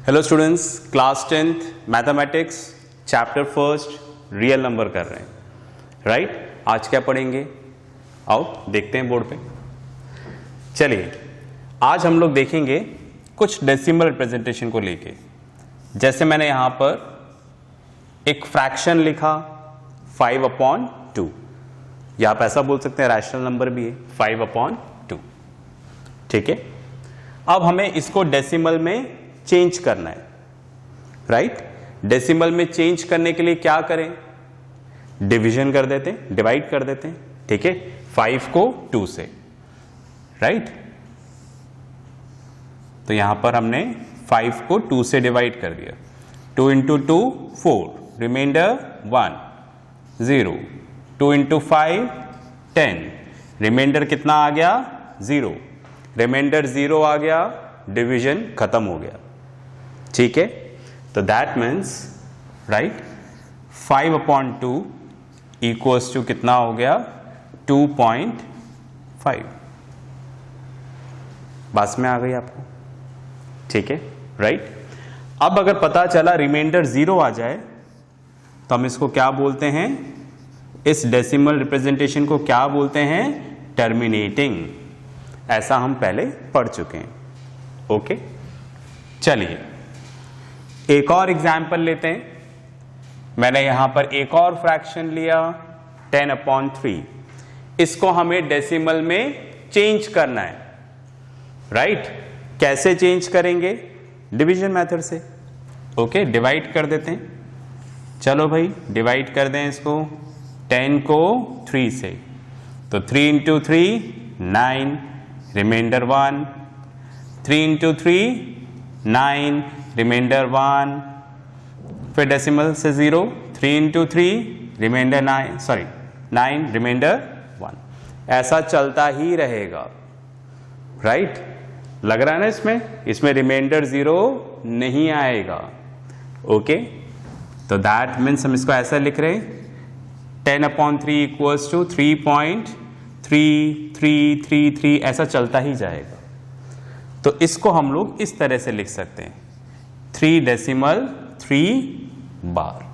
Hello students, class 10th mathematics chapter first real number कर रहे हैं, राइट। आज क्या पढ़ेंगे, आओ देखते हैं बोर्ड पे। चलिए, आज हम लोग देखेंगे कुछ डेसिमल रिप्रेजेंटेशन को लेके। जैसे मैंने यहां पर एक फ्रैक्शन लिखा 5/2, या आप ऐसा बोल सकते हैं रैशनल नंबर भी है 5/2, ठीक है। अब हमें इसको डेसिमल में चेंज करना है, राइट। डेसिमल में चेंज करने के लिए क्या करें, डिवीजन कर देते हैं, डिवाइड कर देते हैं, ठीक है। 5 को 2 से, राइट। तो यहां पर हमने 5 को 2 से डिवाइड कर दिया। 2 × 2 4, रिमाइंडर 1 0, 2 × 5 10, रिमाइंडर कितना आ गया 0, रिमाइंडर 0 आ गया, डिवीजन खत्म हो गया, ठीक है। तो that means, right, 5/2 equals to कितना हो गया 2.5। बात में आ गई आपको, ठीक है, राइट। अब अगर पता चला रिमाइंडर 0 आ जाए तो हम इसको क्या बोलते हैं, इस डेसिमल रिप्रेजेंटेशन को क्या बोलते हैं, टर्मिनेटिंग। ऐसा हम पहले पढ़ चुके हैं, ओके। चलिए एक और एग्जाम्पल लेते हैं। मैंने यहां पर एक और फ्रैक्शन लिया 10/3। इसको हमें डेसिमल में चेंज करना है, राइट। कैसे चेंज करेंगे, डिवीजन मेथड से, ओके। डिवाइड कर देते हैं, चलो भाई डिवाइड कर दें इसको 10 को 3 से। तो 3 × 3 9, रिमाइंडर 1, 3 × 3 9, रिमाइंडर 1, फिर डेसिमल से 0, 3 × 3 रिमाइंडर 9, रिमाइंडर 1। ऐसा चलता ही रहेगा, राइट। लग रहा है ना, इसमें रिमाइंडर 0 नहीं आएगा, ओके। तो दैट मीन्स हम इसको ऐसा लिख रहे हैं 10/3 इक्वल्स टू 3.3333, ऐसा चलता ही जाएगा। तो इसको हम लोग इस तरह से लिख सकते हैं 3.3 बार,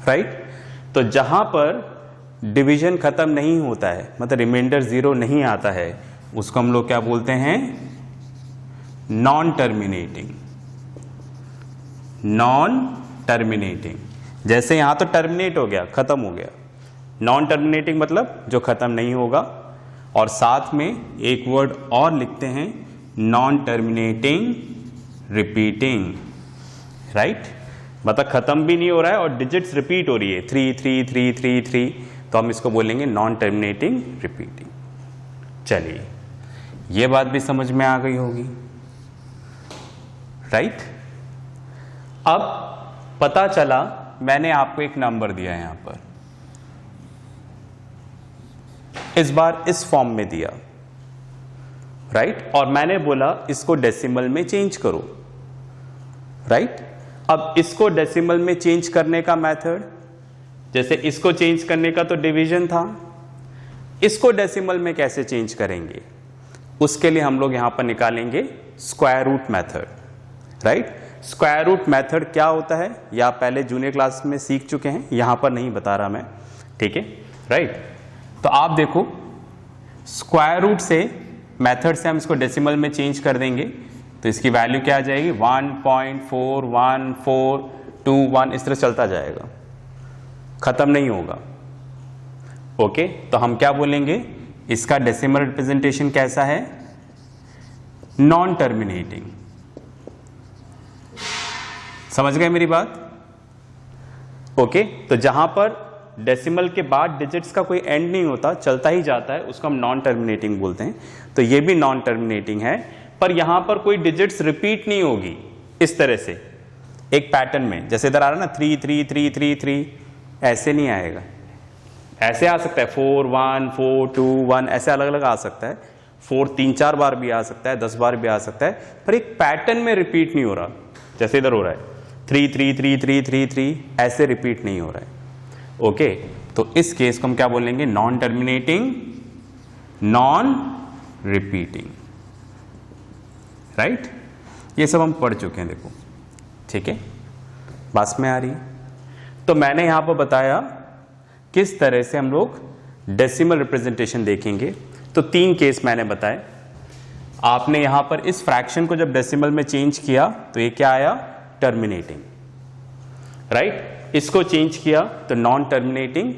राइट। तो जहां पर डिवीजन खत्म नहीं होता है, मतलब रिमाइंडर 0 नहीं आता है, उसको हम लोग क्या बोलते हैं, नॉन टर्मिनेटिंग। नॉन टर्मिनेटिंग, जैसे यहां तो टर्मिनेट हो गया, खत्म हो गया। नॉन टर्मिनेटिंग मतलब जो खत्म नहीं होगा। और साथ में एक वर्ड और लिखते हैं, नॉन टर्मिनेटिंग रिपीटिंग, राइट। मतलब खत्म भी नहीं हो रहा है और डिजिट्स रिपीट हो रही है 3 3 3 3 3, तो हम इसको बोलेंगे नॉन टर्मिनेटिंग रिपीटिंग। चलिए, ये बात भी समझ में आ गई होगी, राइट। अब पता चला, मैंने आपको एक नंबर दिया है यहां पर, इस बार इस फॉर्म में दिया, राइट। और मैंने बोला इसको डेसिमल में चेंज करो, राइट। अब इसको डेसिमल में चेंज करने का मेथड, जैसे इसको चेंज करने का तो डिवीजन था, इसको डेसिमल में कैसे चेंज करेंगे, उसके लिए हम लोग यहां पर निकालेंगे square root method, right. Square root method क्या होता है, या आप पहले जूनियर क्लास में सीख चुके हैं, यहां पर नहीं बता रहा मैं, ठीक है, राइट। तो आप देखो, स्क्वायर रूट से मेथड से हम इसको डेसिमल में चेंज कर देंगे, तो इसकी वैल्यू क्या आ जाएगी 1.4142, इस तरह चलता जाएगा, खत्म नहीं होगा, ओके। तो हम क्या बोलेंगे, इसका डेसिमल रिप्रेजेंटेशन कैसा है, नॉन टर्मिनेटिंग। समझ गए मेरी बात, ओके। तो जहां पर डेसिमल के बाद डिजिट्स का कोई एंड नहीं होता, चलता ही जाता है, उसको हम नॉन टर्मिनेटिंग बोलते हैं। तो ये भी नॉन टर्मिनेटिंग है, पर यहां पर कोई डिजिट्स रिपीट नहीं होगी इस तरह से एक पैटर्न में, जैसे इधर आ रहा है ना 3 3 3 3 3, ऐसे नहीं आएगा। ऐसे आ सकता है 4 1 4 2 1, ऐसे अलग अलग आ सकता है। 4 3-4 बार भी आ सकता है, 10 बार भी आ सकता है, पर एक पैटर्न में रिपीट नहीं हो रहा, जैसे इधर हो रहा है 3 3 3 3 3 3, ऐसे रिपीट नहीं हो रहा है, ओके। तो इस केस को हम क्या बोलेंगे, non terminating, non repeating, right. ये सब हम पढ़ चुके हैं, देखो, ठीक है, बात में आ रही है। तो मैंने यहाँ पर बताया किस तरह से हम लोग डेसिमल रिप्रेजेंटेशन देखेंगे। तो 3 केस मैंने बताए। आपने यहाँ पर इस फ्रैक्शन को जब डेसिमल में चेंज किया तो ये क्या आया, टर्मिनेटिंग, राइट। इसको चेंज किया तो नॉन टर्मिनेटिंग,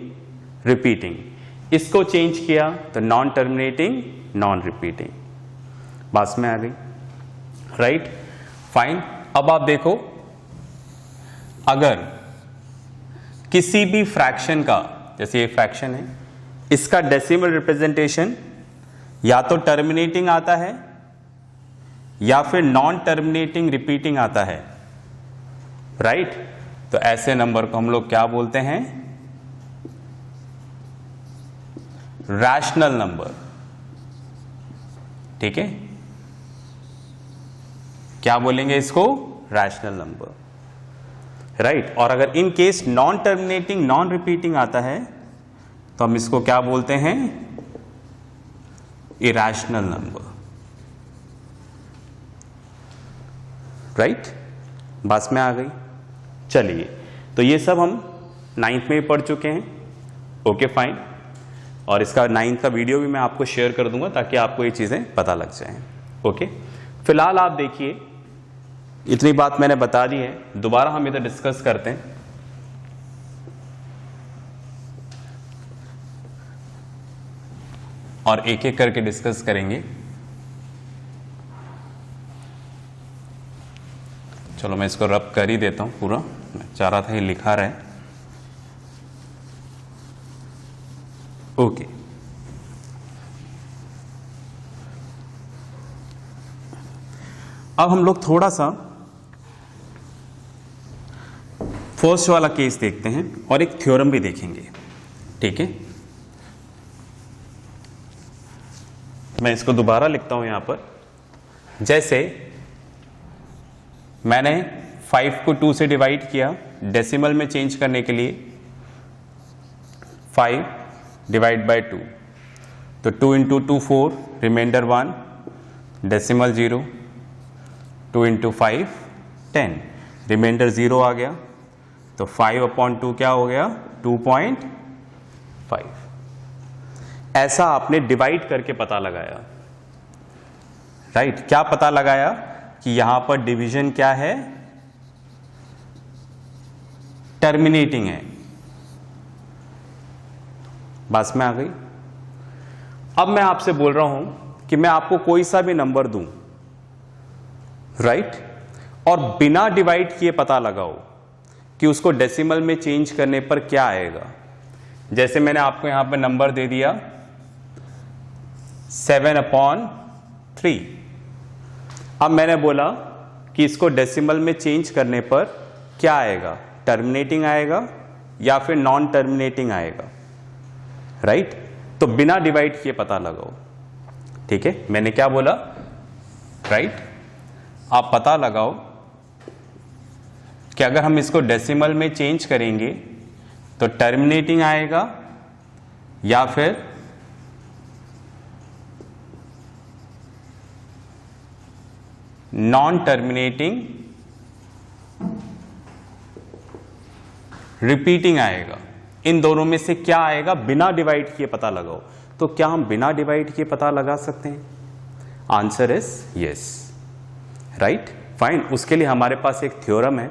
रिपीटिंग। इसको चेंज किया तो नॉन टर्मिनेटिंग, नॉन रिपीटिंग। बात में आ गई, राइट, फाइन। अब आप देखो, अगर किसी भी फ्रैक्शन का, जैसे ये फ्रैक्शन है, इसका डेसिमल रिप्रेजेंटेशन या तो टर्मिनेटिंग आता है या फिर नॉन टर्मिनेटिंग रिपीटिंग आता है, राइट। तो ऐसे नंबर को हम लोग क्या बोलते हैं, रैशनल नंबर, ठीक है। क्या बोलेंगे इसको, रैशनल नंबर, राइट। और अगर in case non terminating non repeating आता है तो हम इसको क्या बोलते हैं, इरैशनल नंबर, राइट। बस में आ गई। चलिए, तो ये सब हम 9th में ही पढ़ चुके हैं, ओके फाइन। और इसका 9th का वीडियो भी मैं आपको शेयर कर दूंगा ताकि आपको ये चीज़ें पता लग जाएं, ओके। फिलहाल आप देखिए, इतनी बात मैंने बता दी है, दोबारा हम इधर डिस्कस करते हैं। और एक एक करके डिस्कस करेंगे। चलो मैं इसको रब कर ही देता हूं पूरा, मैं चाह रहा था ये लिखा रहे, ओके। अब हम लोग थोड़ा सा फर्स्ट वाला केस देखते हैं और एक थ्योरम भी देखेंगे, ठीक है। मैं इसको दोबारा लिखता हूं यहां पर। जैसे मैंने 5 को 2 से डिवाइड किया, डेसिमल में चेंज करने के लिए 5 डिवाइड बाय 2, तो 2 into 2 4, remainder 1, decimal 0, 2 into 5 10, remainder 0 आ गया। तो 5/2 क्या हो गया, 2.5। ऐसा आपने डिवाइड करके पता लगाया, राइट। क्या पता लगाया कि यहां पर डिवीजन क्या है, टर्मिनेटिंग है। बस में आ गई। अब मैं आपसे बोल रहा हूं कि मैं आपको कोई सा भी नंबर दूं, राइट, और बिना डिवाइड किए पता लगाओ कि उसको डेसिमल में चेंज करने पर क्या आएगा। जैसे मैंने आपको यहां पर नंबर दे दिया 7/3। अब मैंने बोला कि इसको डेसिमल में चेंज करने पर क्या आएगा, टर्मिनेटिंग आएगा या फिर नॉन टर्मिनेटिंग आएगा, राइट। तो बिना डिवाइड किए पता लगाओ, ठीक है। मैंने क्या बोला, राइट, आप पता लगाओ कि अगर हम इसको डेसिमल में चेंज करेंगे तो टर्मिनेटिंग आएगा या फिर नॉन टर्मिनेटिंग रिपीटिंग आएगा। इन दोनों में से क्या आएगा, बिना डिवाइड किए पता लगाओ। तो क्या हम बिना डिवाइड किए पता लगा सकते हैं? Answer is yes, right, fine. उसके लिए हमारे पास एक थ्योरम है,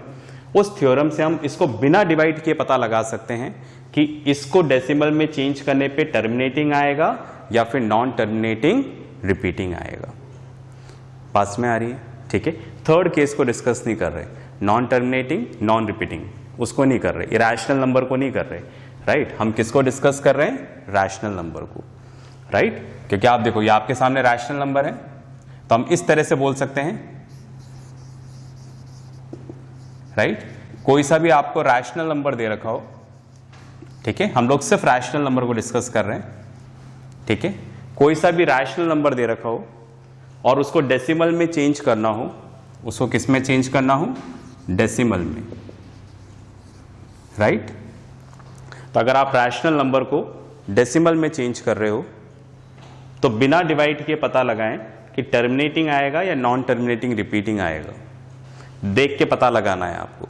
उस थ्योरम से हम इसको बिना डिवाइड किए पता लगा सकते हैं कि इसको डेसिमल में चेंज करने पे टर्मिनेटिंग आएगा या फिर नॉन टर्मिनेटिंग रिपीटिंग आएगा। पास में आ रही है, ठीक है। थर्ड केस को डिस्कस नहीं कर रहे, नॉन टर्मिनेटिंग नॉन रिपीटिंग, उसको नहीं कर रहे, इरैशनल नंबर को नहीं कर रहे, राइट। हम किसको डिस्कस कर रहे हैं, रैशनल नंबर को, राइट। क्योंकि आप देखो ये आपके सामने रैशनल नंबर है, तो हम इस तरह से बोल सकते हैं, राइट। कोई सा भी आपको रैशनल नंबर दे रखा हो, ठीक है, हम लोग सिर्फ रैशनल नंबर को डिस्कस कर रहे हैं, ठीक है। कोई सा भी रैशनल नंबर दे रखा हो और उसको डेसिमल में चेंज करना हो, उसको किस में चेंज करना हो, डेसिमल में, राइट। तो अगर आप रैशनल नंबर को डेसिमल में चेंज कर रहे हो तो बिना डिवाइड किए पता लगाएं कि टर्मिनेटिंग आएगा या नॉन टर्मिनेटिंग रिपीटिंग आएगा, देख के पता लगाना है आपको।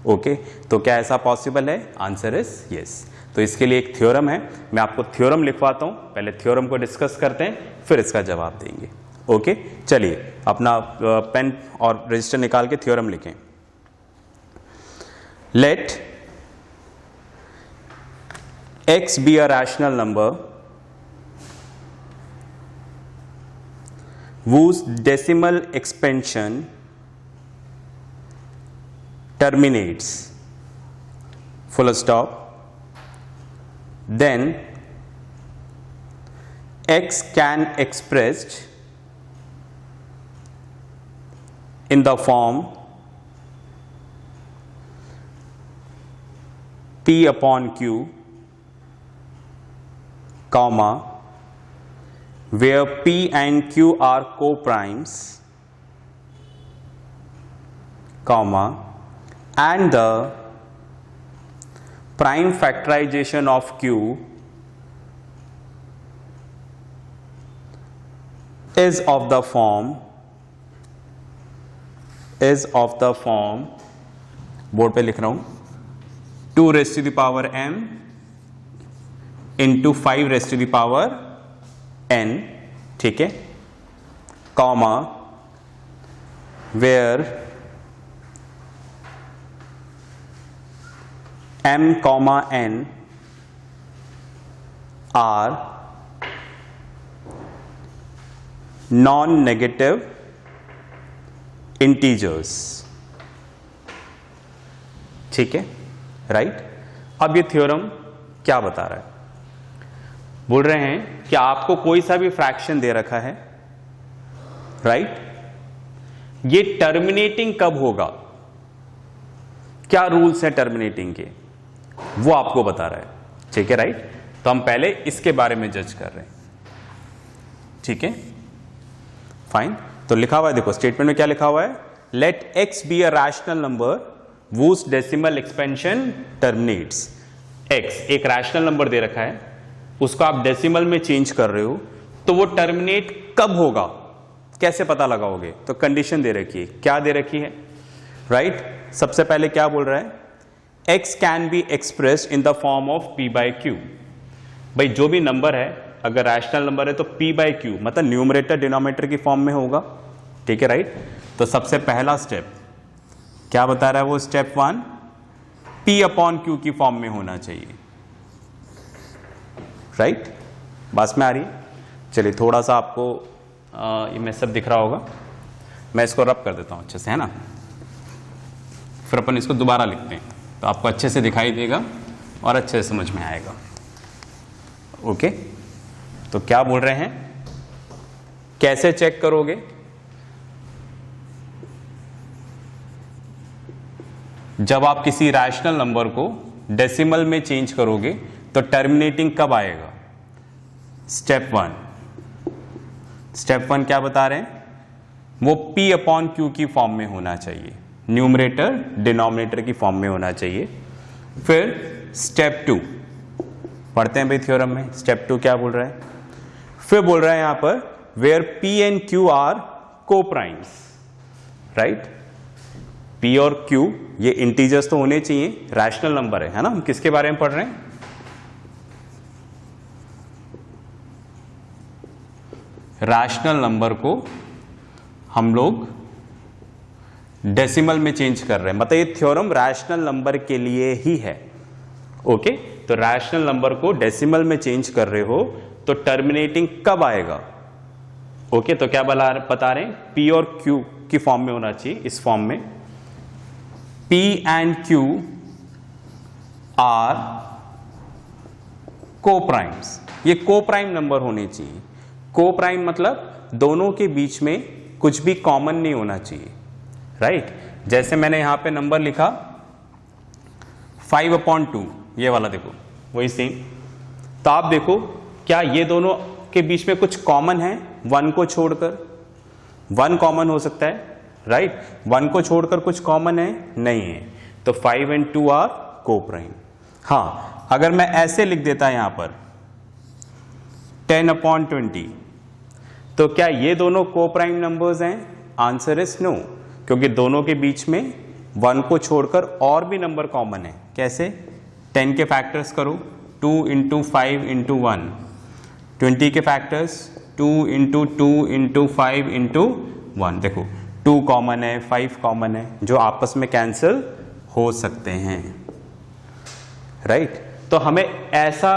ओके तो क्या ऐसा पॉसिबल है? Answer is yes. तो इसके लिए एक थ्योरम है, मैं आपको थ्योरम लिखवाता हूं, पहले थ्योरम को डिस्कस करते हैं फिर इसका जवाब देंगे। ओके चलिए अपना पेन और रजिस्टर निकाल के थ्योरम लिखें। Let x be a rational number whose decimal expansion terminates full stop, then x can expressed in the form p upon q comma where p and q are co-primes comma and the prime factorization of q is of the form board पे लिख रहा हूं 2 raised to the power m into 5 raised to the power n, ठीक है, comma where m comma n are non negative integers, ठीक है, right. अब ये थ्योरम क्या बता रहा है? बोल रहे हैं कि आपको कोई सा भी फ्रैक्शन दे रखा है, राइट, ये टर्मिनेटिंग कब होगा, क्या रूल्स है टर्मिनेटिंग के, वो आपको बता रहा है, ठीक है, राइट। तो हम पहले इसके बारे में जज कर रहे हैं, ठीक है, फाइन। तो लिखा हुआ है, देखो स्टेटमेंट में क्या लिखा हुआ है, let x be a rational number whose decimal expansion terminates। x एक रैशनल नंबर दे रखा है, उसको आप डेसिमल में चेंज कर रहे हो, तो वो टर्मिनेट कब होगा, कैसे पता लगाओगे? तो कंडीशन दे रखी है, क्या दे रखी है, राइट। सबसे पहले क्या बोल रहा है, x can be expressed in the form of p by Q. भाई जो भी नंबर है अगर रैशनल नंबर है तो p बाई क्यू मतलब न्यूमरेटर डिनोमिनेटर की फॉर्म में होगा, ठीक है, राइट। तो सबसे पहला स्टेप क्या बता रहा है वो, स्टेप 1 p अपॉन क्यू की फॉर्म में होना चाहिए, राइट। बात में आ रही है? चलिए थोड़ा सा आपको ये मैं सब दिख रहा होगा, मैं इसको रब कर देता हूँ अच्छे से, है ना, फिर अपन इसको दोबारा लिखते हैं तो आपको अच्छे से दिखाई देगा और अच्छे से समझ में आएगा। ओके तो क्या बोल रहे हैं, कैसे चेक करोगे? जब आप किसी रैशनल नंबर को डेसिमल में चेंज करोगे तो टर्मिनेटिंग कब आएगा? स्टेप 1 क्या बता रहे हैं, वो p अपॉन क्यू की फॉर्म में होना चाहिए, न्यूमरेटर डिनोमिनेटर की फॉर्म में होना चाहिए। फिर स्टेप 2 पढ़ते हैं भाई थ्योरम में, स्टेप 2 क्या बोल रहा है, फिर बोल रहा है यहां पर where p and q are co primes, right. p और q ये इंटीजर्स तो होने चाहिए, रैशनल नंबर है ना। हम किसके बारे में पढ़ रहे हैं, रैशनल नंबर को हम लोग डेसिमल में चेंज कर रहे हैं, मतलब ये थ्योरम रैशनल नंबर के लिए ही है। ओके तो रैशनल नंबर को डेसिमल में चेंज कर रहे हो तो टर्मिनेटिंग कब आएगा? ओके तो क्या बता रहे हैं, p और q की फॉर्म में होना चाहिए, इस फॉर्म में p एंड q आर को-प्राइम्स, ये को-प्राइम नंबर होने चाहिए। को-प्राइम मतलब दोनों के बीच में कुछ भी कॉमन नहीं होना चाहिए, राइट। जैसे मैंने यहां पे नंबर लिखा 5/2, ये वाला देखो वही सेम। तो आप देखो क्या ये दोनों के बीच में कुछ कॉमन है, 1 को छोड़कर? 1 कॉमन हो सकता है, राइट। 1 को छोड़कर कुछ कॉमन है नहीं है, तो 5 and 2 आर को-प्राइम। हाँ अगर मैं ऐसे लिख देता यहां पर 10/20, तो क्या ये दोनों को प्राइम नंबर्स हैं? आंसर इज नो, क्योंकि दोनों के बीच में 1 को छोड़कर और भी नंबर कॉमन है। कैसे? 10 के फैक्टर्स करो, 2 × 5 × 1, 20 के फैक्टर्स 2 × 2 × 5 × 1, देखो 2 कॉमन है, 5 कॉमन है, जो आपस में कैंसिल हो सकते हैं, राइट? तो हमें ऐसा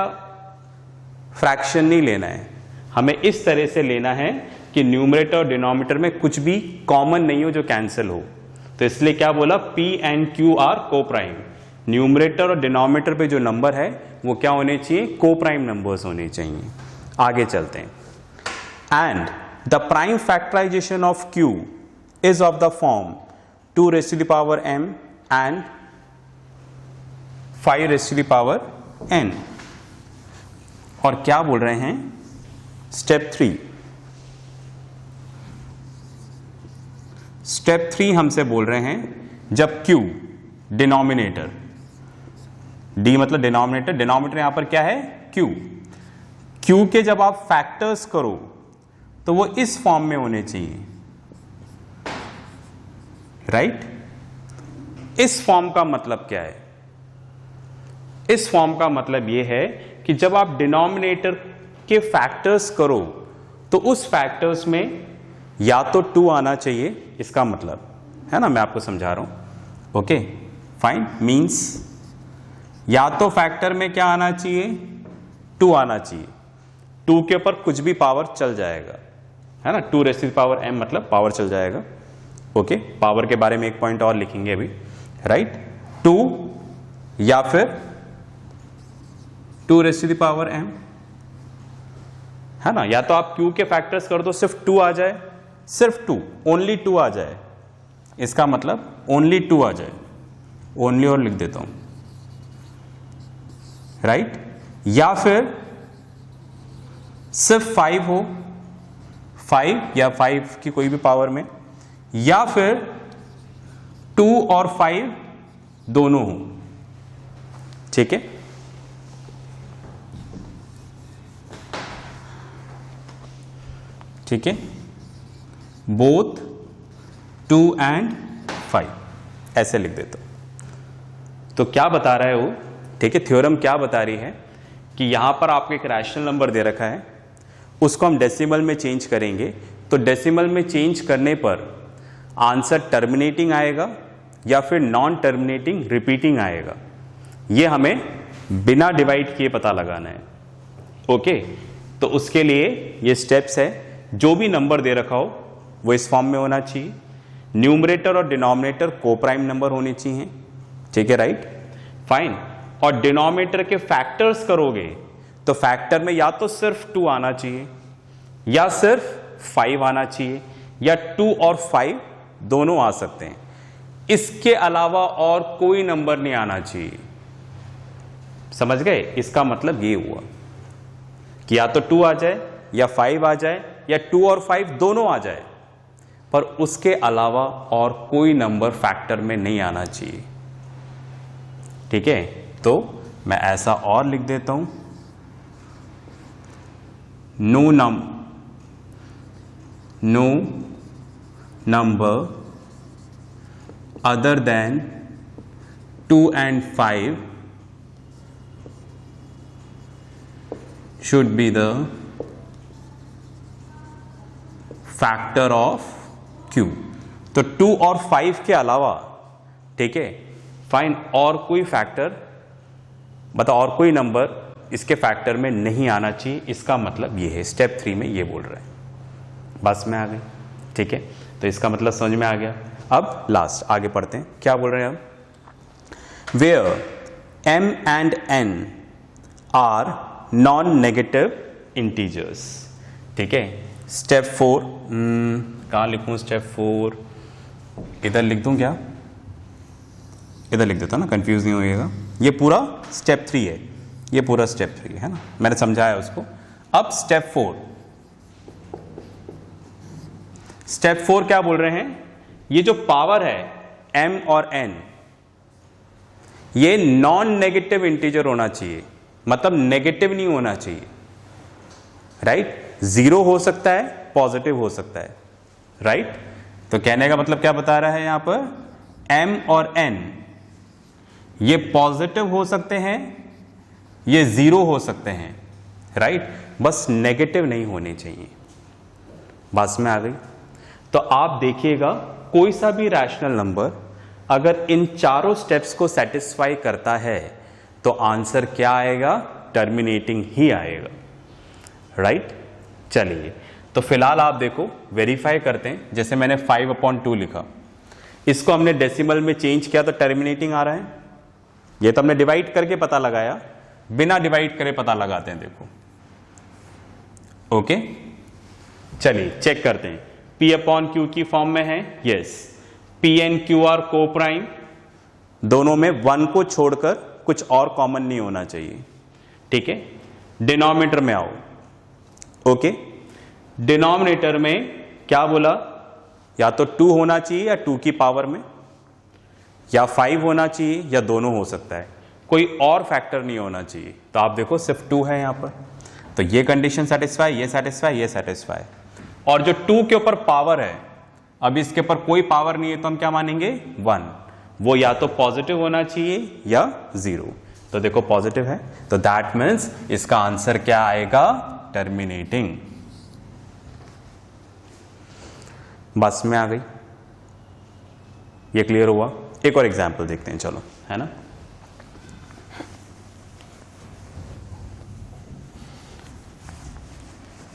फ्रैक्शन नहीं लेना है, हमें इस तरह से लेना है कि न्यूमरेटर और डिनोमिनेटर में कुछ भी कॉमन नहीं हो जो कैंसिल हो। तो इसलिए क्या बोला? P and Q are co prime. Numerator और डिनोमिनेटर पे जो नंबर है वो क्या होने चाहिए? को प्राइम नंबर्स होने चाहिए। आगे चलते हैं। And the prime factorization of Q is of the form 2m and 5n। और क्या बोल रहे हैं? स्टेप 3 हमसे बोल रहे हैं जब Q डिनोमिनेटर, D मतलब डिनोमिनेटर, डिनोमिनेटर यहां पर क्या है? Q के जब आप फैक्टर्स करो तो वो इस फॉर्म में होने चाहिए, राइट? इस फॉर्म का मतलब क्या है? इस फॉर्म का मतलब ये है कि जब आप डिनोमिनेटर के फैक्टर्स करो तो उस फैक्टर्स में या तो 2 आना चाहिए, इसका मतलब है ना, मैं आपको समझा रहा हूं। ओके फाइन, मींस या तो फैक्टर में क्या आना चाहिए? 2 आना चाहिए। 2 के ऊपर कुछ भी पावर चल जाएगा, है ना, 2m मतलब पावर चल जाएगा। ओके, पावर के बारे में एक पॉइंट और लिखेंगे अभी, राइट? 2 या फिर 2m, है ना। या तो आप Q के फैक्टर्स कर दो, सिर्फ 2 आ जाए, सिर्फ 2, ओनली 2 आ जाए, इसका मतलब ओनली 2 आ जाए, ओनली और लिख देता हूं, राइट? या फिर सिर्फ 5 हो, 5 या 5 की कोई भी पावर में, या फिर 2 और 5 दोनों हो, ठीक है? ठीक है, बोथ 2 and 5 ऐसे लिख देता हूं। तो क्या बता रहा है वो? ठीक है, थ्योरम क्या बता रही है कि यहां पर आपको एक रैशनल नंबर दे रखा है, उसको हम डेसिमल में चेंज करेंगे, तो डेसिमल में चेंज करने पर आंसर टर्मिनेटिंग आएगा या फिर नॉन टर्मिनेटिंग रिपीटिंग आएगा। ये हमें बिना डिवाइड किए पता लगाना है। ओके, तो उसके लिए ये स्टेप्स है, जो भी नंबर दे रखा हो वो इस फॉर्म में होना चाहिए, न्यूमरेटर और डिनोमिनेटर को प्राइम नंबर होने चाहिए, ठीक है, राइट? फाइन। और डिनोमिनेटर के फैक्टर्स करोगे तो फैक्टर में या तो सिर्फ 2 आना चाहिए या सिर्फ 5 आना चाहिए, या 2 और 5 दोनों आ सकते हैं, इसके अलावा और कोई नंबर नहीं आना चाहिए। समझ गए? इसका मतलब ये हुआ कि या तो 2 आ जाए या 5 आ जाए या 2 और 5 दोनों आ जाए, पर उसके अलावा और कोई नंबर फैक्टर में नहीं आना चाहिए, ठीक है? तो मैं ऐसा और लिख देता हूं, no number other than 2 and 5 should be the factor of Q। तो 2 और 5 के अलावा, ठीक है, फाइन, और कोई फैक्टर मतलब और कोई नंबर इसके फैक्टर में नहीं आना चाहिए, इसका मतलब ये है। स्टेप 3 में ये बोल रहे हैं, बस में आ गए, ठीक है? तो इसका मतलब समझ में आ गया। अब लास्ट आगे पढ़ते हैं, क्या बोल रहे हैं अब? Where m and n are non negative integers, ठीक है? स्टेप 4 कहाँ लिखूं? स्टेप 4 इधर लिख दूं क्या? इधर लिख देता ना, कंफ्यूज नहीं होइएगा। ये पूरा स्टेप 3 है, ये पूरा स्टेप 3 है ना, मैंने समझाया उसको। अब स्टेप 4, स्टेप 4 क्या बोल रहे हैं? ये जो पावर है m और n, ये नॉन नेगेटिव इंटीजर होना चाहिए, मतलब नेगेटिव नहीं होना चाहिए, राइट? 0 हो सकता है, पॉजिटिव हो सकता है, राइट? तो कहने का मतलब क्या बता रहा है यहां पर, m और n ये पॉजिटिव हो सकते हैं, ये जीरो हो सकते हैं, राइट? बस नेगेटिव नहीं होने चाहिए। बात में आ गई? तो आप देखिएगा कोई सा भी रैशनल नंबर अगर इन चारों स्टेप्स को सेटिस्फाई करता है तो आंसर क्या आएगा, टर्मिनेटिंग ही आएगा, राइट? चलिए, तो फिलहाल आप देखो वेरीफाई करते हैं। जैसे मैंने 5/2 लिखा, इसको हमने डेसिमल में चेंज किया तो टर्मिनेटिंग आ रहा है। ये तो हमने डिवाइड करके पता लगाया, बिना डिवाइड करे पता लगाते हैं, देखो। ओके, चलिए चेक करते हैं। P/Q की फॉर्म में है, yes. P/Q are co prime, दोनों में 1 को छोड़कर कुछ और कॉमन नहीं होना चाहिए, ठीक है? डिनोमिनेटर में आओ, ओके। डिनोमिनेटर में क्या बोला, या तो 2 होना चाहिए या 2 की पावर में, या 5 होना चाहिए, या दोनों हो सकता है, कोई और फैक्टर नहीं होना चाहिए। तो आप देखो सिर्फ 2 है यहां पर, तो ये कंडीशन सेटिस्फाई, ये सेटिस्फाई, ये सेटिस्फाई। और जो 2 के ऊपर पावर है, अब इसके ऊपर कोई पावर नहीं है तो हम क्या मानेंगे, 1। वो या तो पॉजिटिव होना चाहिए या 0। तो देखो पॉजिटिव है, तो दैट मीन्स इसका आंसर क्या आएगा, टर्मिनेटिंग। बस में आ गई, ये क्लियर हुआ? एक और एग्जाम्पल देखते हैं, चलो, है ना?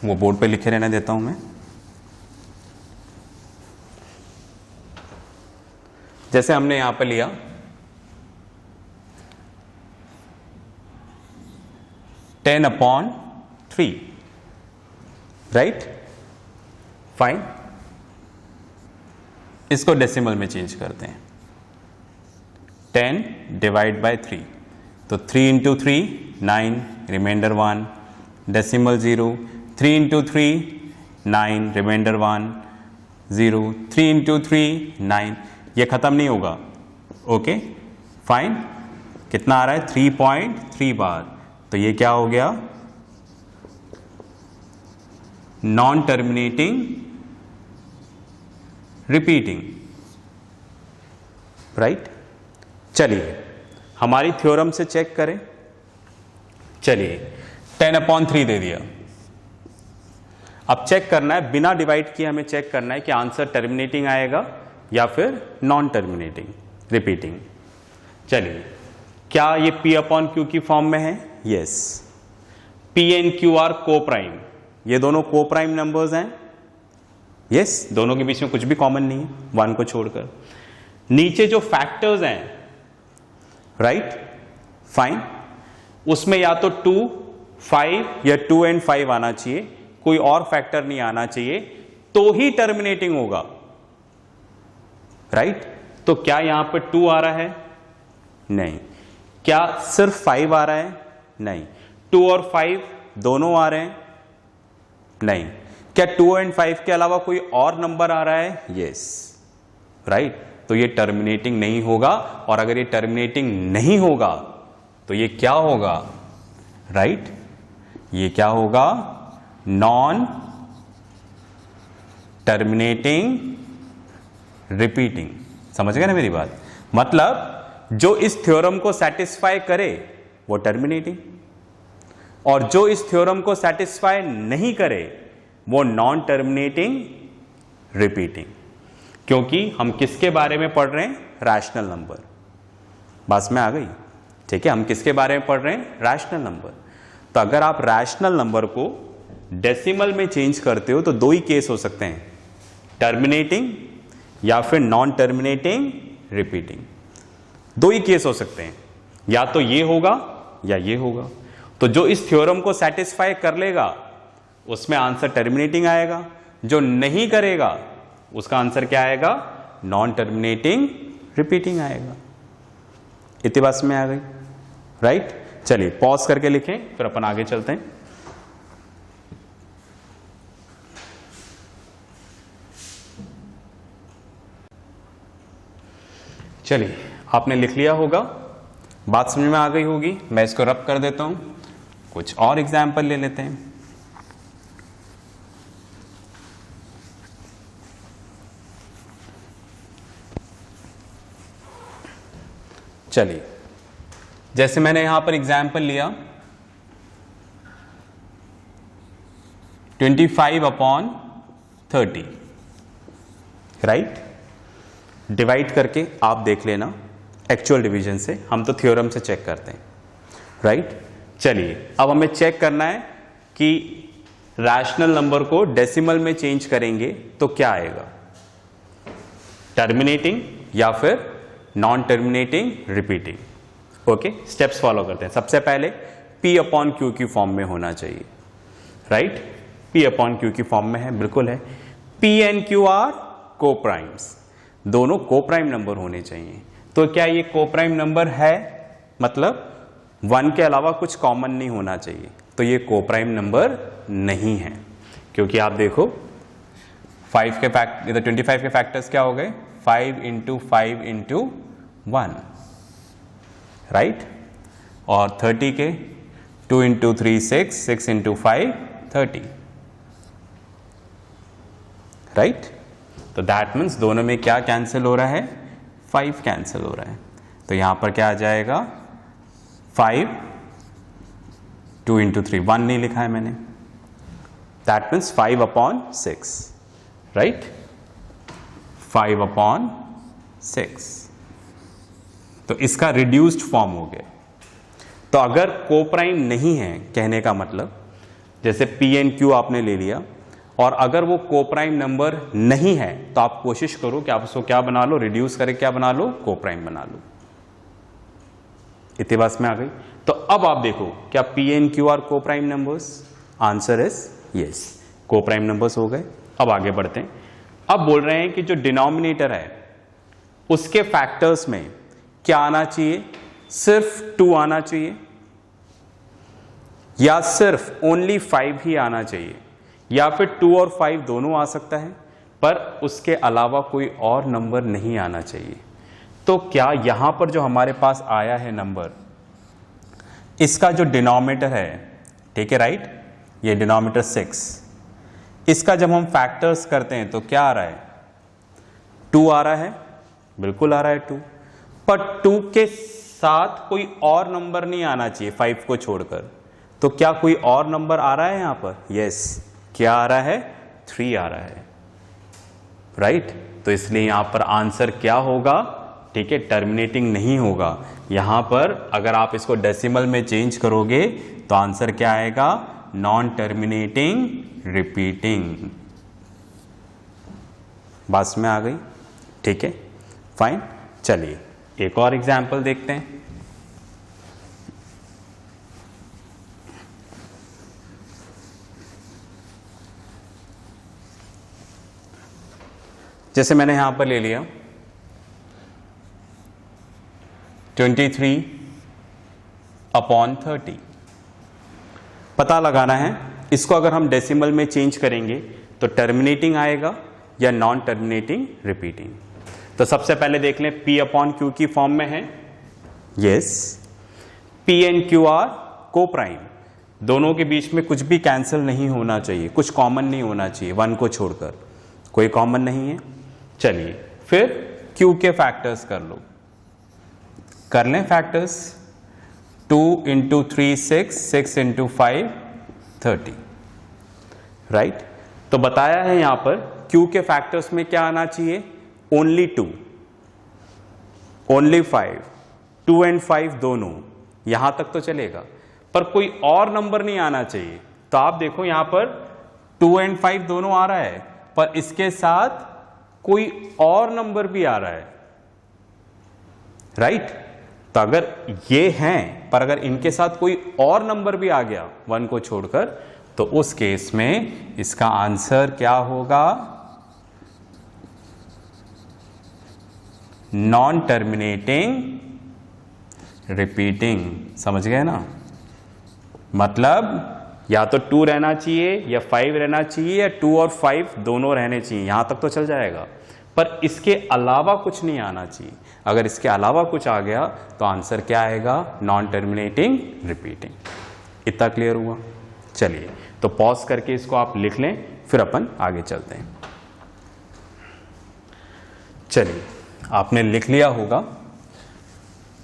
वो बोर्ड पे लिखे रहने देता हूं मैं। जैसे हमने यहां पे लिया 10/3, राइट? फाइन, इसको डेसिमल में चेंज करते हैं। 10 डिवाइड बाय 3, तो 3 × 3 9, रिमाइंडर 1, डेसिमल 0। 3 × 3 9, रिमाइंडर 1 0। 3 × 3 9, ये खत्म नहीं होगा, ओके फाइन। कितना आ रहा है, 3.3 बार। तो ये क्या हो गया, नॉन टर्मिनेटिंग रिपीटिंग, राइट? चलिए हमारी थ्योरम से चेक करें। चलिए 10/3 दे दिया, अब चेक करना है, बिना डिवाइड किए हमें चेक करना है कि आंसर टर्मिनेटिंग आएगा या फिर नॉन टर्मिनेटिंग रिपीटिंग। चलिए, क्या ये P/Q की फॉर्म में है, yes. P/Q are co prime, ये दोनों को प्राइम नंबर्स हैं, यस। दोनों के बीच में कुछ भी कॉमन नहीं है, 1 को छोड़कर। नीचे जो फैक्टर्स हैं, राइट, फाइन, उसमें या तो 2, 5 या 2 और 5 आना चाहिए, कोई और फैक्टर नहीं आना चाहिए, तो ही टर्मिनेटिंग होगा, राइट? तो क्या यहां पर 2 आ रहा है, नहीं। क्या सिर्फ 5 आ रहा है, नहीं। 2 और 5 दोनों आ रहे हैं, नहीं। क्या 2 और 5 के अलावा कोई और नंबर आ रहा है, यस, राइट? तो ये टर्मिनेटिंग नहीं होगा, और अगर ये टर्मिनेटिंग नहीं होगा तो ये क्या होगा, राइट? ये क्या होगा, नॉन टर्मिनेटिंग रिपीटिंग। समझ गए ना मेरी बात? मतलब जो इस थ्योरम को सेटिस्फाई करे वो टर्मिनेटिंग, और जो इस थ्योरम को सेटिस्फाई नहीं करे वो नॉन टर्मिनेटिंग रिपीटिंग। क्योंकि हम किसके बारे में पढ़ रहे हैं, रैशनल नंबर। बात में आ गई, ठीक है? हम किसके बारे में पढ़ रहे हैं, रैशनल नंबर। तो अगर आप रैशनल नंबर को डेसिमल में चेंज करते हो तो 2 ही केस हो सकते हैं, टर्मिनेटिंग या फिर नॉन टर्मिनेटिंग रिपीटिंग। 2 ही केस हो सकते हैं, या तो ये होगा या ये होगा। तो जो इस थ्योरम को सेटिस्फाई कर लेगा उसमें आंसर टर्मिनेटिंग आएगा, जो नहीं करेगा उसका आंसर क्या आएगा, नॉन टर्मिनेटिंग रिपीटिंग आएगा। इतनी बात में आ गई, राइट? चलिए पॉज करके लिखें, फिर अपन आगे चलते हैं। चलिए, आपने लिख लिया होगा, बात समझ में आ गई होगी। मैं इसको रब कर देता हूं, कुछ और एग्जाम्पल ले लेते हैं। चलिए, जैसे मैंने यहां पर एग्जाम्पल लिया 25/30, राइट। डिवाइड करके आप देख लेना एक्चुअल डिवीजन से, हम तो थ्योरम से चेक करते हैं, राइट। चलिए, अब हमें चेक करना है कि रैशनल नंबर को डेसिमल में चेंज करेंगे तो क्या आएगा, टर्मिनेटिंग या फिर non terminating, repeating. Okay, steps follow करते हैं। सबसे पहले P/Q की फॉर्म में होना चाहिए, राइट। P/Q की फॉर्म में है, बिल्कुल है। P and Q are co primes, दोनों को प्राइम नंबर होने चाहिए। तो क्या ये को प्राइम नंबर है, मतलब 1 के अलावा कुछ कॉमन नहीं होना चाहिए, तो ये को प्राइम नंबर नहीं है। क्योंकि आप देखो 25 के फैक्टर्स क्या हो गए, 5 × 5 × 1, राइट। और 30 के 2 × 3 6, 6 × 5 30, राइट। तो दैट मीन्स दोनों में क्या कैंसिल हो रहा है, 5 कैंसिल हो रहा है। तो यहां पर क्या आ जाएगा, 5, 2 × 3, 1 नहीं लिखा है मैंने, दैट मीन्स 5/6, राइट, 5/6। तो इसका रिड्यूस्ड फॉर्म हो गया। तो अगर को प्राइम नहीं है, कहने का मतलब जैसे P and Q आपने ले लिया, और अगर वो को प्राइम नंबर नहीं है तो आप कोशिश करो कि आप उसको क्या बना लो, रिड्यूस करके क्या बना लो, को प्राइम बना लो। इतनी बात में आ गई। तो अब आप देखो क्या P and Q are co prime numbers, answer is yes, को प्राइम नंबर्स हो गए। अब आगे बढ़ते हैं। अब बोल रहे हैं कि जो डिनोमिनेटर है उसके फैक्टर्स में क्या आना चाहिए, सिर्फ 2 आना चाहिए या सिर्फ ओनली 5 ही आना चाहिए, या फिर 2 और 5 दोनों आ सकता है पर उसके अलावा कोई और नंबर नहीं आना चाहिए। तो क्या यहां पर जो हमारे पास आया है नंबर, इसका जो डिनोमिनेटर है, ठीक है, राइट, ये डिनोमिनेटर 6, इसका जब हम फैक्टर्स करते हैं तो क्या आ रहा है, 2 आ रहा है, बिल्कुल आ रहा है 2, पर 2 के साथ कोई और नंबर नहीं आना चाहिए 5 को छोड़कर। तो क्या कोई और नंबर आ रहा है यहां पर, यस, क्या आ रहा है, 3 आ रहा है, राइट। तो इसलिए यहां पर आंसर क्या होगा, ठीक है, टर्मिनेटिंग नहीं होगा। यहां पर अगर आप इसको डेसिमल में चेंज करोगे तो आंसर क्या आएगा, नॉन टर्मिनेटिंग, रिपीटिंग। बात में आ गई, ठीक है, फाइन। चलिए एक और एग्जाम्पल देखते हैं। जैसे मैंने यहां पर ले लिया 23/30, पता लगाना है इसको अगर हम डेसिमल में चेंज करेंगे तो टर्मिनेटिंग आएगा या नॉन टर्मिनेटिंग, रिपीटिंग। तो सबसे पहले देख लें, P/Q की फॉर्म में है, yes. P and Q are co prime, दोनों के बीच में कुछ भी कैंसिल नहीं होना चाहिए, कुछ कॉमन नहीं होना चाहिए, 1 को छोड़कर कोई कॉमन नहीं है। चलिए फिर Q के फैक्टर्स कर लो, कर लें फैक्टर्स, 2 × 3 6, 6 × 5 30, राइट। तो बताया है यहां पर Q के फैक्टर्स में क्या आना चाहिए, ओनली 2, ओनली 5, 2 and 5 दोनों, यहां तक तो चलेगा, पर कोई और नंबर नहीं आना चाहिए। तो आप देखो यहां पर 2 and 5 दोनों आ रहा है, पर इसके साथ कोई और नंबर भी आ रहा है, राइट। तो अगर ये हैं, पर अगर इनके साथ कोई और नंबर भी आ गया 1 को छोड़कर, तो उस केस में इसका आंसर क्या होगा, नॉन टर्मिनेटिंग, रिपीटिंग। समझ गए ना, मतलब या तो 2 रहना चाहिए या 5 रहना चाहिए, या 2 और 5 दोनों रहने चाहिए, यहां तक तो चल जाएगा, पर इसके अलावा कुछ नहीं आना चाहिए। अगर इसके अलावा कुछ आ गया तो आंसर क्या आएगा, नॉन टर्मिनेटिंग, रिपीटिंग। इतना क्लियर हुआ। चलिए तो पॉज करके इसको आप लिख लें, फिर अपन आगे चलते हैं। चलिए आपने लिख लिया होगा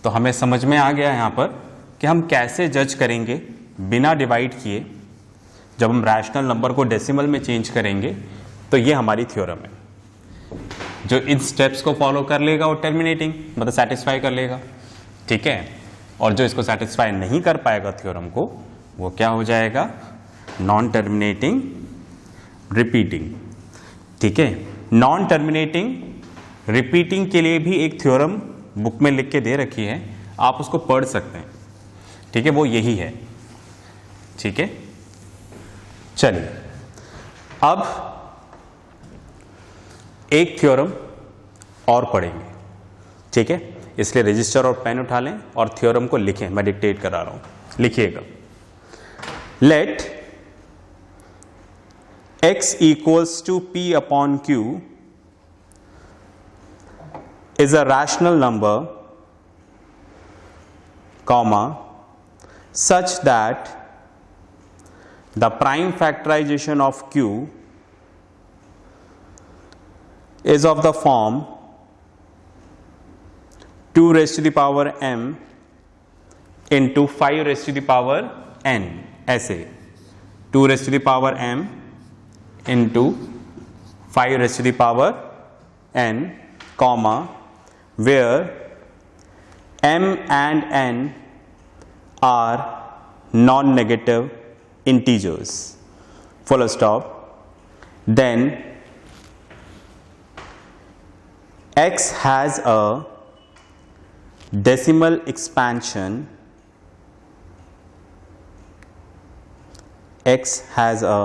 तो हमें समझ में आ गया यहाँ पर कि हम कैसे जज करेंगे बिना डिवाइड किए जब हम रैशनल नंबर को डेसिमल में चेंज करेंगे। तो ये हमारी थ्योरम है। जो इन स्टेप्स को फॉलो कर लेगा वो टर्मिनेटिंग मतलब सेटिस्फाई कर लेगा, ठीक है। और जो इसको सेटिस्फाई नहीं कर पाएगा थ्योरम को, वो क्या हो जाएगा, नॉन टर्मिनेटिंग रिपीटिंग, ठीक है। नॉन टर्मिनेटिंग रिपीटिंग के लिए भी एक थ्योरम बुक में लिख के दे रखी है, आप उसको पढ़ सकते हैं, ठीक है। वो यही है, ठीक है। चलिए अब एक थ्योरम और पढ़ेंगे, ठीक है। इसलिए रजिस्टर और पेन उठा लें और थ्योरम को लिखें। मैं डिक्टेट करा रहा हूं, लिखिएगा। Let x equals to p upon q is a rational number, comma, such that the prime factorization of q is of the form 2 raised to the power m into 5 raised to the power n, ऐसे 2 raised to the power m into 5 raised to the power n, comma, where m and n are non-negative integers, full stop. Then x has a decimal expansion, x has a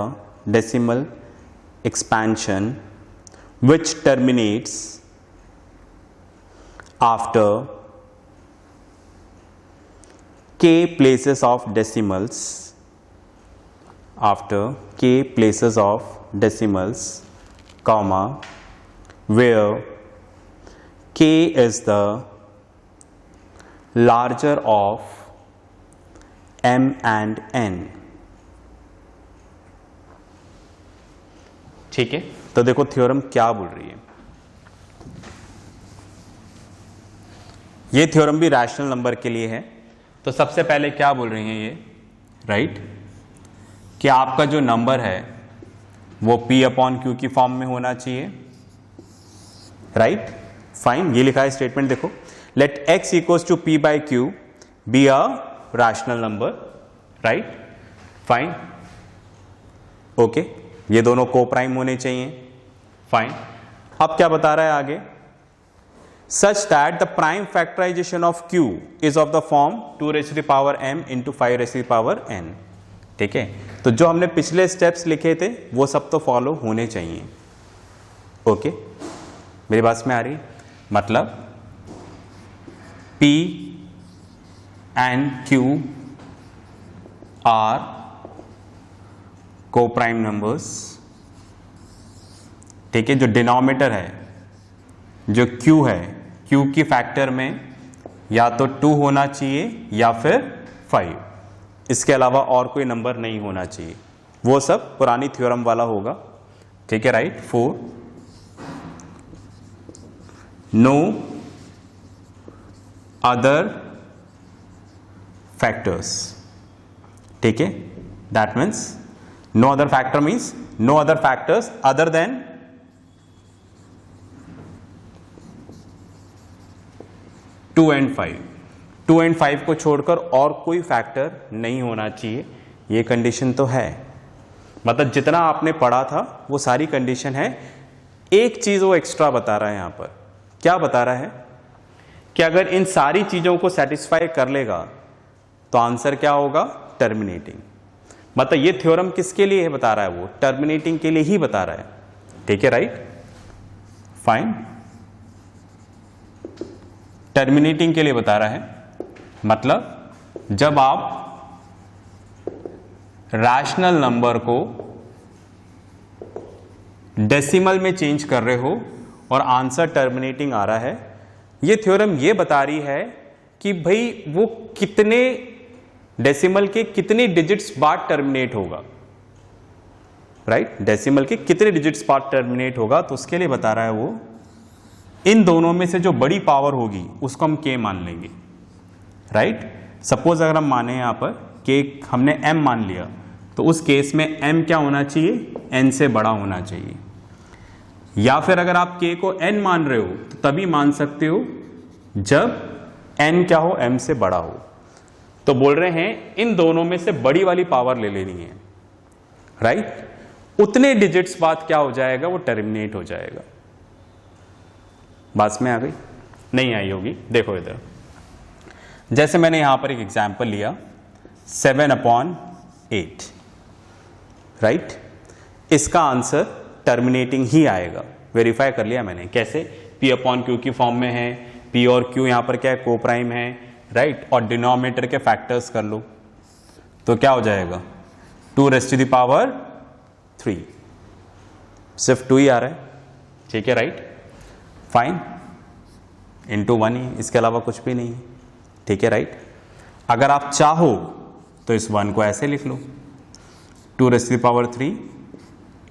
decimal expansion which terminates after k places of decimals, after k places of decimals, comma, where k is the larger of m and n, ठीक है। तो देखो theorem क्या बोल रही है। ये theorem भी रैशनल नंबर के लिए है। तो सबसे पहले क्या बोल रही हैं ये, राइट, कि आपका जो नंबर है वो p अपॉन क्यू की फॉर्म में होना चाहिए, राइट। फाइन, ये लिखा है स्टेटमेंट, देखो, let x equals to p by Q be a rational number, right. Fine, okay, ये दोनों को प्राइम होने चाहिए, फाइन। अब क्या बता रहा है आगे, such that the prime factorization of q is of the form 2 raised to the power m into 5 raised to the power n, ठीक है। तो जो हमने पिछले स्टेप्स लिखे थे वो सब तो फॉलो होने चाहिए, ओके। मेरी बात में आ रही, मतलब p and q are को प्राइम नंबर्स, ठीक है। जो डिनोमिनेटर है, जो q है, q की फैक्टर में या तो 2 होना चाहिए या फिर 5, इसके अलावा और कोई नंबर नहीं होना चाहिए। वो सब पुरानी थ्योरम वाला होगा, ठीक है, राइट। 4 नो अदर फैक्टर्स, ठीक है। That means no other factor means no other factors other than 2 and 5, 2 and 5 को छोड़कर और कोई फैक्टर नहीं होना चाहिए, ये कंडीशन तो है। मतलब जितना आपने पढ़ा था वो सारी कंडीशन है। एक चीज वो एक्स्ट्रा बता रहा है यहाँ पर, क्या बता रहा है कि अगर इन सारी चीजों को सेटिस्फाई कर लेगा तो आंसर क्या होगा, टर्मिनेटिंग। मतलब ये थ्योरम किसके लिए है बता रहा है, वो टर्मिनेटिंग के लिए ही बता रहा है, ठीक है, राइट। फाइन, टर्मिनेटिंग के लिए बता रहा है। मतलब जब आप रैशनल नंबर को डेसिमल में चेंज कर रहे हो और आंसर टर्मिनेटिंग आ रहा है, ये थ्योरम ये बता रही है कि भाई वो कितने डेसिमल के कितने डिजिट्स बाद टर्मिनेट होगा, राइट। डेसिमल के कितने डिजिट्स बाद टर्मिनेट होगा, तो उसके लिए बता रहा है वो इन दोनों में से जो बड़ी पावर होगी उसको हम k मान लेंगे, राइट। सपोज अगर हम माने यहाँ पर के हमने m मान लिया, तो उस केस में m क्या होना चाहिए, n से बड़ा होना चाहिए। या फिर अगर आप k को n मान रहे हो तो तभी मान सकते हो जब n क्या हो, m से बड़ा हो। तो बोल रहे हैं इन दोनों में से बड़ी वाली पावर ले लेनी है, राइट। उतने डिजिट्स बाद क्या हो जाएगा, वो टर्मिनेट हो जाएगा। बात में आ गई, नहीं आई होगी। देखो इधर, जैसे मैंने यहां पर एक एग्जांपल लिया 7/8, राइट। इसका आंसर टर्मिनेटिंग ही आएगा। वेरीफाई कर लिया मैंने, कैसे, P/Q की फॉर्म में है, P और Q यहां पर क्या है, को प्राइम है, राइट। और डिनोमिनेटर के फैक्टर्स कर लो तो क्या हो जाएगा, 2⁻3, सिर्फ 2 ही आ रहा है, ठीक है, राइट, फाइन, इंटू 1 ही, इसके अलावा कुछ भी नहीं है, ठीक है, राइट। अगर आप चाहो तो इस 1 को ऐसे लिख लो, 2⁻3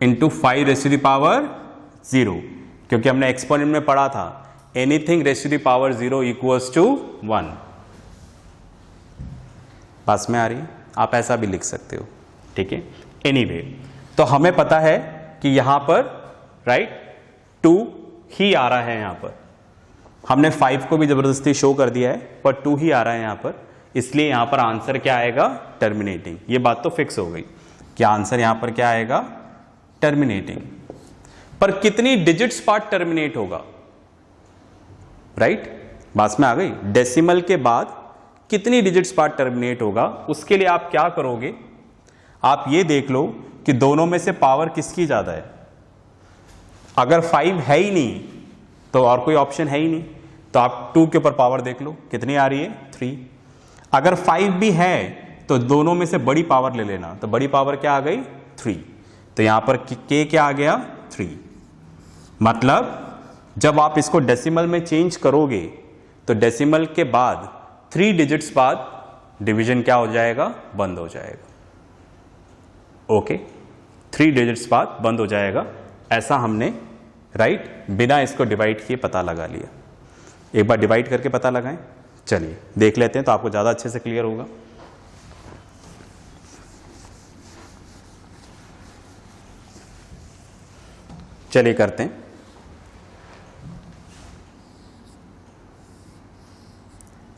इंटू 5⁻0, क्योंकि हमने एक्सपोनेंट में पढ़ा था एनीथिंग ⁻0 इक्वल्स टू 1। पास में आ रही है, आप ऐसा भी लिख सकते हो, ठीक है। एनीवे, तो हमें पता है कि यहां पर राइट 2 ही आ रहा है, यहां पर हमने 5 को भी जबरदस्ती शो कर दिया है, पर 2 ही आ रहा है यहां पर, इसलिए यहां पर आंसर क्या आएगा, टर्मिनेटिंग। ये बात तो फिक्स हो गई कि आंसर यहां पर क्या आएगा, टर्मिनेटिंग। पर कितनी डिजिट्स पार्ट टर्मिनेट होगा, राइट, बात में आ गई। डेसिमल के बाद कितनी डिजिट्स पार्ट टर्मिनेट होगा, उसके लिए आप क्या करोगे, आप ये देख लो कि दोनों में से पावर किसकी ज्यादा है। अगर 5 है ही नहीं तो और कोई ऑप्शन है ही नहीं, तो आप 2 के ऊपर पावर देख लो कितनी आ रही है, 3। अगर 5 भी है तो दोनों में से बड़ी पावर ले लेना, तो बड़ी पावर क्या आ गई, 3। तो यहां पर k क्या आ गया, 3। मतलब जब आप इसको डेसिमल में चेंज करोगे तो डेसिमल के बाद 3 डिजिट्स बाद डिवीजन क्या हो जाएगा, बंद हो जाएगा। ओके, 3 डिजिट्स बाद बंद हो जाएगा। ऐसा हमने राइट बिना इसको डिवाइड किए पता लगा लिया। एक बार डिवाइड करके पता लगाएं, चलिए देख लेते हैं तो आपको ज़्यादा अच्छे से क्लियर होगा। चलिए करते हैं।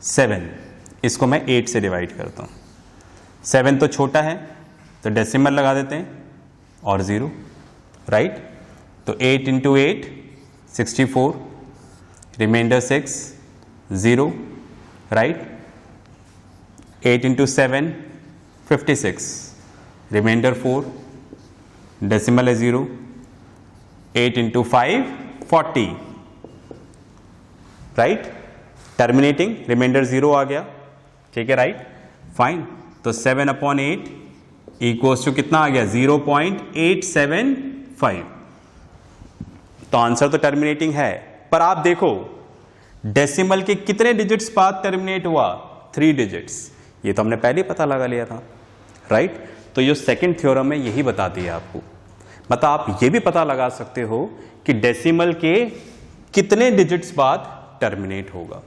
7, इसको मैं 8 से डिवाइड करता हूँ। 7 तो छोटा है तो डेसिमल लगा देते हैं और 0, राइट। तो 8 into 8 64, remainder 6 0, right. 8 into 7 56, remainder 4, decimal है 0। 8 इंटू 5 40, राइट। टर्मिनेटिंग रिमाइंडर 0 आ गया, ठीक है, राइट, फाइन। तो 7/8 इक्वल्स टू कितना आ गया, 0.875। तो आंसर तो टर्मिनेटिंग है, पर आप देखो डेसिमल के कितने डिजिट्स बाद टर्मिनेट हुआ, 3 डिजिट्स। ये तो हमने पहले ही पता लगा लिया था, राइट। तो ये सेकंड थ्योरम है, यही बताती है आपको। मतलब आप ये भी पता लगा सकते हो कि डेसिमल के कितने डिजिट्स बाद टर्मिनेट होगा।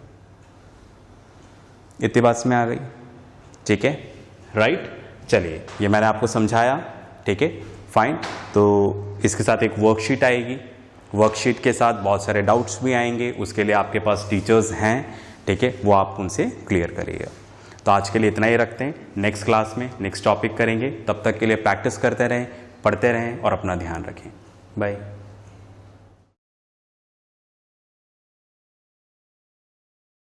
इतनी बात में आ गई, ठीक है, राइट। चलिए ये मैंने आपको समझाया, ठीक है, फाइन। तो इसके साथ एक वर्कशीट आएगी, वर्कशीट के साथ बहुत सारे डाउट्स भी आएंगे, उसके लिए आपके पास टीचर्स हैं, ठीक है, वो आप उनसे क्लियर करिएगा। तो आज के लिए इतना ही रखते हैं, नेक्स्ट क्लास में नेक्स्ट टॉपिक करेंगे। तब तक के लिए प्रैक्टिस करते रहें, पढ़ते रहें और अपना ध्यान रखें। बाय।